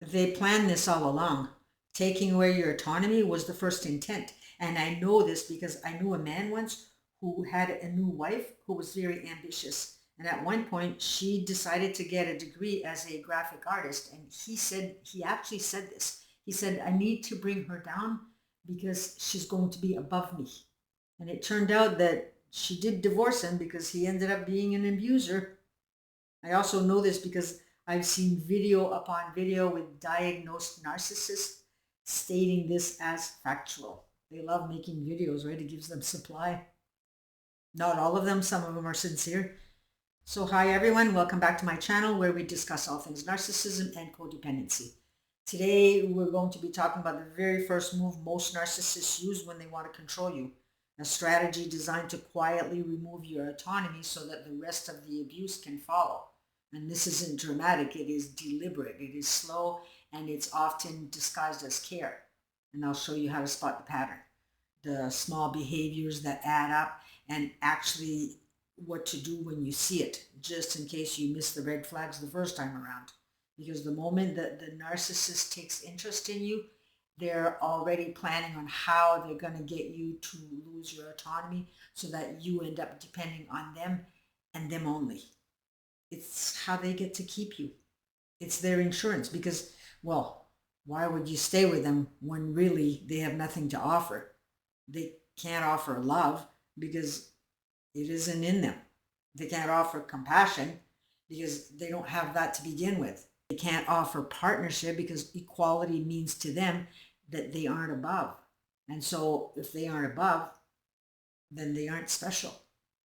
They planned this all along. Taking away your autonomy was the first intent. And I know this because I knew a man once who had a new wife who was very ambitious. And at one point, she decided to get a degree as a graphic artist. And he actually said this. He said, I need to bring her down because she's going to be above me. And it turned out that she did divorce him because he ended up being an abuser. I also know this because I've seen video upon video with diagnosed narcissists stating this as factual. They love making videos, right? It gives them supply. Not all of them, some of them are sincere. So hi everyone, welcome back to my channel where we discuss all things narcissism and codependency. Today we're going to be talking about the very first move most narcissists use when they want to control you. A strategy designed to quietly remove your autonomy so that the rest of the abuse can follow. And this isn't dramatic, it is deliberate, it is slow, and it's often disguised as care. And I'll show you how to spot the pattern, the small behaviors that add up, and actually what to do when you see it, just in case you missed the red flags the first time around. Because the moment that the narcissist takes interest in you, they're already planning on how they're going to get you to lose your autonomy so that you end up depending on them and them only. It's how they get to keep you. It's their insurance because, well, why would you stay with them when really they have nothing to offer? They can't offer love because it isn't in them. They can't offer compassion because they don't have that to begin with. They can't offer partnership because equality means to them that they aren't above. And so if they aren't above, then they aren't special.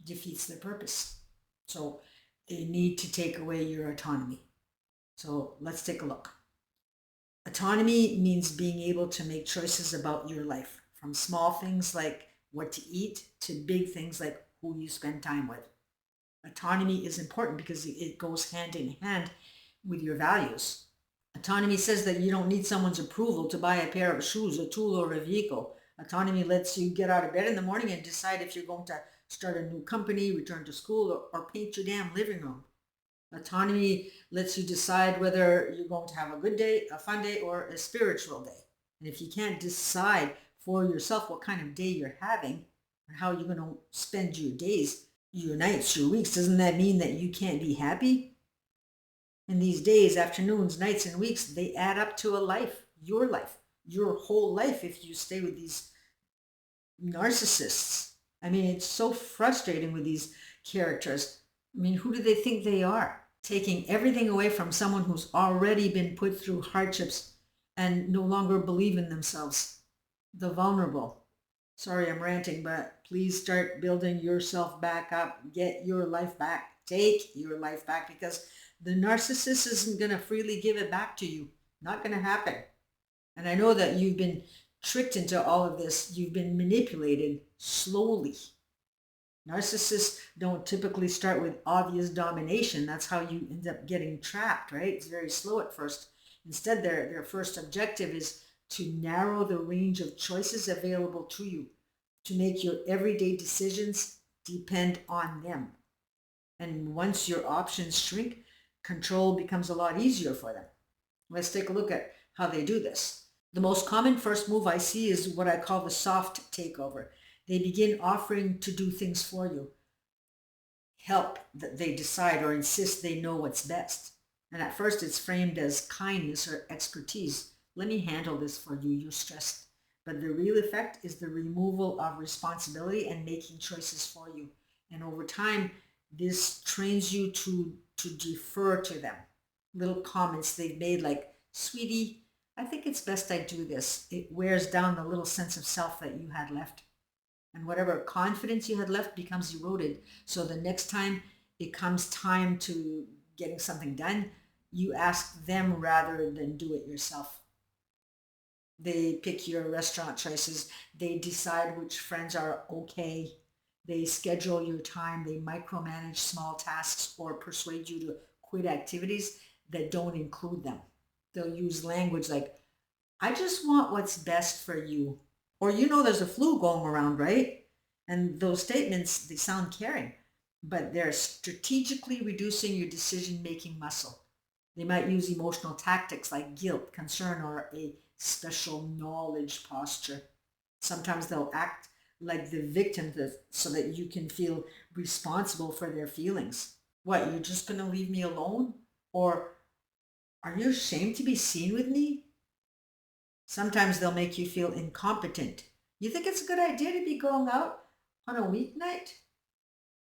It defeats their purpose. So they need to take away your autonomy. So let's take a look. Autonomy means being able to make choices about your life, from small things like what to eat to big things like who you spend time with. Autonomy is important because it goes hand in hand with your values. Autonomy says that you don't need someone's approval to buy a pair of shoes, a tool, or a vehicle. Autonomy lets you get out of bed in the morning and decide if you're going to start a new company, return to school, or paint your damn living room. Autonomy lets you decide whether you're going to have a good day, a fun day, or a spiritual day. And if you can't decide for yourself what kind of day you're having, or how you're going to spend your days, your nights, your weeks, doesn't that mean that you can't be happy? And these days, afternoons, nights, and weeks, they add up to a life, your whole life if you stay with these narcissists. I mean, it's so frustrating with these characters. I mean, who do they think they are? Taking everything away from someone who's already been put through hardships and no longer believe in themselves. The vulnerable. Sorry, I'm ranting, but please start building yourself back up. Get your life back. Take your life back because the narcissist isn't going to freely give it back to you. Not going to happen. And I know that you've been tricked into all of this. You've been manipulated slowly. Narcissists don't typically start with obvious domination. That's how you end up getting trapped, right? It's very slow at first. Instead, their first objective is to narrow the range of choices available to you, to make your everyday decisions depend on them. And once your options shrink, control becomes a lot easier for them. Let's take a look at how they do this. The most common first move I see is what I call the soft takeover. They begin offering to do things for you, help that they decide or insist they know what's best. And at first it's framed as kindness or expertise. Let me handle this for you, you're stressed. But the real effect is the removal of responsibility and making choices for you. And over time, this trains you to defer to them. Little comments they've made like, sweetie, I think it's best I do this. It wears down the little sense of self that you had left. And whatever confidence you had left becomes eroded. So the next time it comes time to getting something done, you ask them rather than do it yourself. They pick your restaurant choices. They decide which friends are okay. They schedule your time. They micromanage small tasks or persuade you to quit activities that don't include them. They'll use language like, I just want what's best for you. Or, there's a flu going around, right? And those statements, they sound caring, but they're strategically reducing your decision-making muscle. They might use emotional tactics like guilt, concern, or a special knowledge posture. Sometimes they'll act like the victim so that you can feel responsible for their feelings. What, you're just going to leave me alone? Or are you ashamed to be seen with me? Sometimes they'll make you feel incompetent. You think it's a good idea to be going out on a weeknight?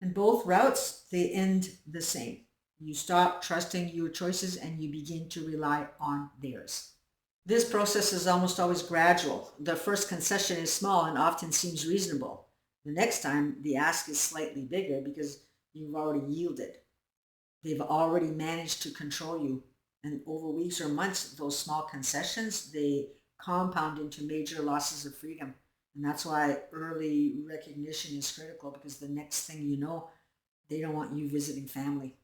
And both routes, they end the same. You stop trusting your choices and you begin to rely on theirs. This process is almost always gradual. The first concession is small and often seems reasonable. The next time, the ask is slightly bigger because you've already yielded. They've already managed to control you. And over weeks or months, those small concessions, they compound into major losses of freedom. And that's why early recognition is critical, because the next thing you know, they don't want you visiting family.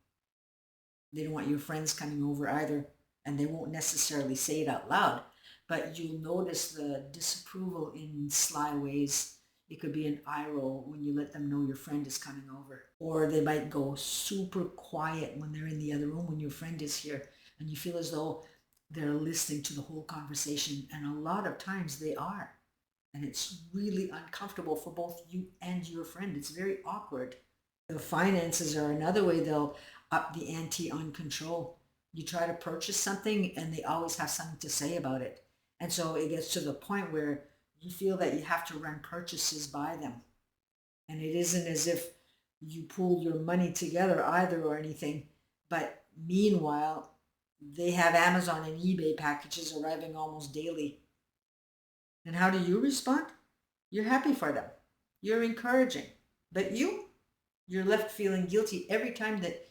They don't want your friends coming over either. And they won't necessarily say it out loud, but you'll notice the disapproval in sly ways. It could be an eye roll when you let them know your friend is coming over. Or they might go super quiet when they're in the other room when your friend is here, and you feel as though they're listening to the whole conversation. And a lot of times they are. And it's really uncomfortable for both you and your friend. It's very awkward. The finances are another way they'll up the ante on control. You try to purchase something and they always have something to say about it. And so it gets to the point where you feel that you have to run purchases by them. And it isn't as if you pool your money together either or anything. But meanwhile, they have Amazon and eBay packages arriving almost daily. And how do you respond? You're happy for them. You're encouraging. But you're left feeling guilty every time that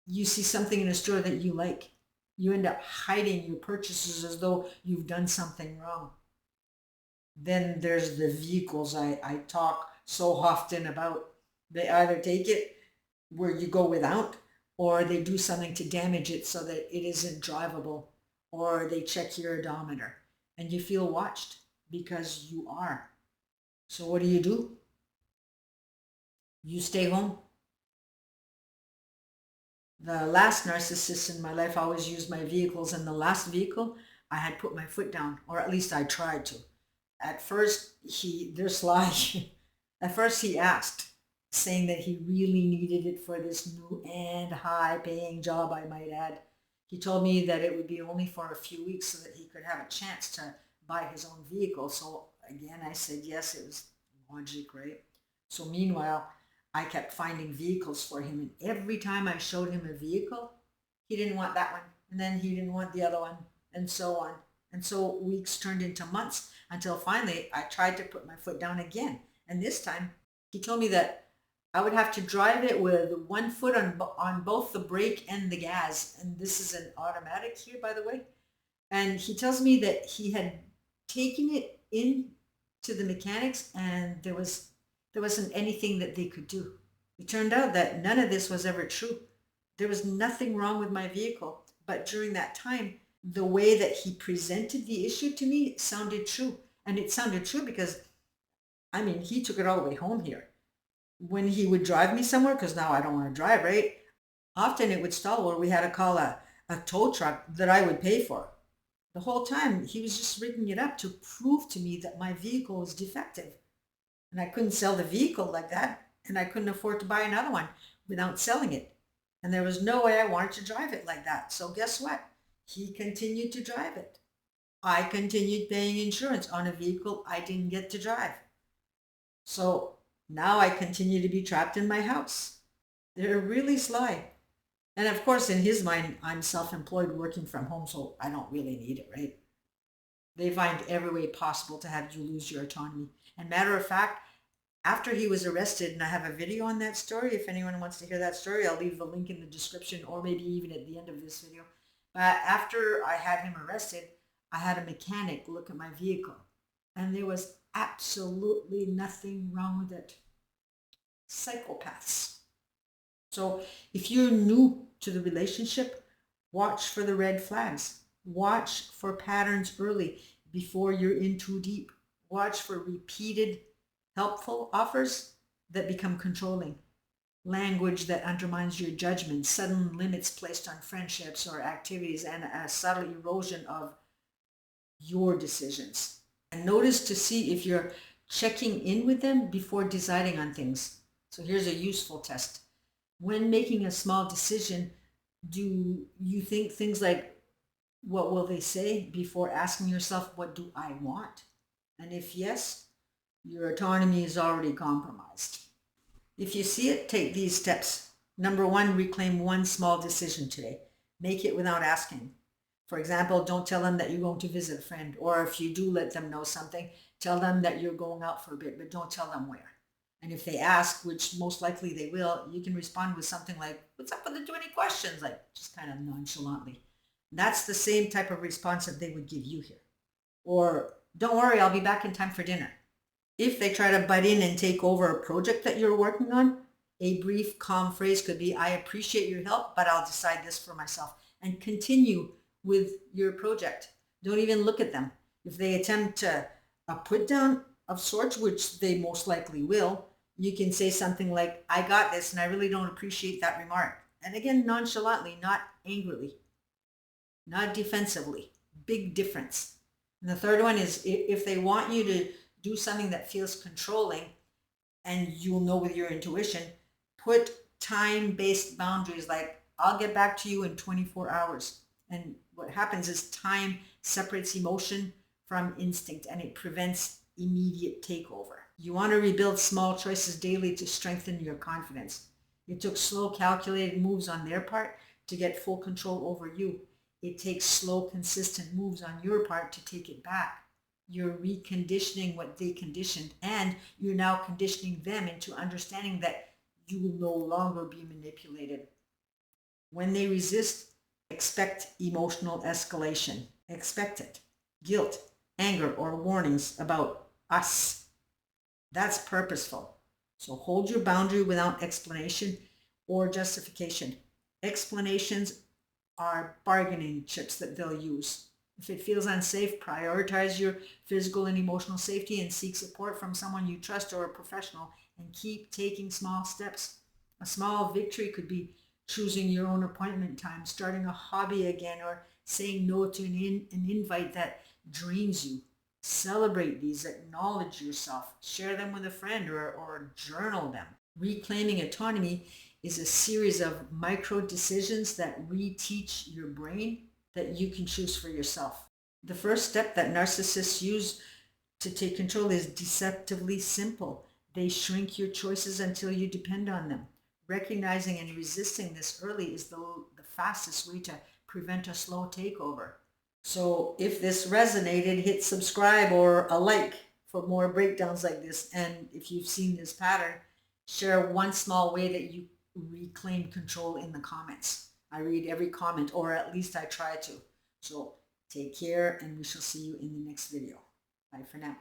you see something in a store that you like. You end up hiding your purchases as though you've done something wrong. Then there's the vehicles I talk so often about. They either take it where you go without, or they do something to damage it so that it isn't drivable, or they check your odometer. And you feel watched because you are. So what do? You stay home. The last narcissist in my life always used my vehicles, and the last vehicle, I had put my foot down, or at least I tried to. At first, they're sly. At first, he asked, saying that he really needed it for this new and high-paying job, I might add. He told me that it would be only for a few weeks so that he could have a chance to buy his own vehicle. So again, I said yes, it was logic, right? So meanwhile, I kept finding vehicles for him, and every time I showed him a vehicle, he didn't want that one, and then he didn't want the other one, and so on. And so weeks turned into months until finally I tried to put my foot down again. And this time he told me that I would have to drive it with one foot on both the brake and the gas. And this is an automatic here, by the way. And he tells me that he had taken it in to the mechanics and there wasn't anything that they could do. It turned out that none of this was ever true. There was nothing wrong with my vehicle. But during that time, the way that he presented the issue to me sounded true. And it sounded true because, he took it all the way home here. When he would drive me somewhere, because now I don't want to drive, right? Often it would stall where we had to call a tow truck that I would pay for. The whole time he was just rigging it up to prove to me that my vehicle was defective. And I couldn't sell the vehicle like that. And I couldn't afford to buy another one without selling it. And there was no way I wanted to drive it like that. So guess what? He continued to drive it. I continued paying insurance on a vehicle I didn't get to drive. So now I continue to be trapped in my house. They're really sly. And of course, in his mind, I'm self-employed working from home, so I don't really need it, right? They find every way possible to have you lose your autonomy. And matter of fact, after he was arrested, and I have a video on that story, if anyone wants to hear that story, I'll leave the link in the description or maybe even at the end of this video. But after I had him arrested, I had a mechanic look at my vehicle and there was absolutely nothing wrong with it. Psychopaths. So if you're new to the relationship, watch for the red flags. Watch for patterns early before you're in too deep. Watch for repeated helpful offers that become controlling. language that undermines your judgment, sudden limits placed on friendships or activities, and a subtle erosion of your decisions. And notice to see if you're checking in with them before deciding on things. So here's a useful test. When making a small decision, do you think things like, what will they say, before asking yourself, what do I want? And if yes, your autonomy is already compromised. If you see it, take these steps. Number one, reclaim one small decision today. Make it without asking. For example, don't tell them that you're going to visit a friend, or if you do let them know something, tell them that you're going out for a bit, but don't tell them where. And if they ask, which most likely they will, you can respond with something like, what's up with the 20 questions? Like, just kind of nonchalantly. That's the same type of response that they would give you here. Or, don't worry, I'll be back in time for dinner. If they try to butt in and take over a project that you're working on, a brief, calm phrase could be, I appreciate your help, but I'll decide this for myself. And continue with your project. Don't even look at them. If they attempt a put down of sorts, which they most likely will, you can say something like, I got this and I really don't appreciate that remark. And again, nonchalantly, not angrily, not defensively. Big difference. And the third one is, if they want you to do something that feels controlling, and you'll know with your intuition, put time-based boundaries like, I'll get back to you in 24 hours. And what happens is time separates emotion from instinct, and it prevents immediate takeover. You want to rebuild small choices daily to strengthen your confidence. It took slow, calculated moves on their part to get full control over you. It takes slow, consistent moves on your part to take it back. You're reconditioning what they conditioned, and you're now conditioning them into understanding that you will no longer be manipulated. When they resist, expect emotional escalation. Expect it. Guilt, anger, or warnings about us. That's purposeful. So hold your boundary without explanation or justification. Explanations are bargaining chips that they'll use. If it feels unsafe, prioritize your physical and emotional safety and seek support from someone you trust or a professional, and keep taking small steps. A small victory could be choosing your own appointment time, starting a hobby again, or saying no to an invite that drains you. Celebrate these, acknowledge yourself, share them with a friend, or journal them. Reclaiming autonomy is a series of micro decisions that reteach your brain that you can choose for yourself. The first step that narcissists use to take control is deceptively simple. They shrink your choices until you depend on them. Recognizing and resisting this early is the fastest way to prevent a slow takeover. So if this resonated, hit subscribe or a like for more breakdowns like this. And if you've seen this pattern, share one small way that you reclaim control in the comments. I read every comment, or at least I try to. So take care, and we shall see you in the next video. Bye for now.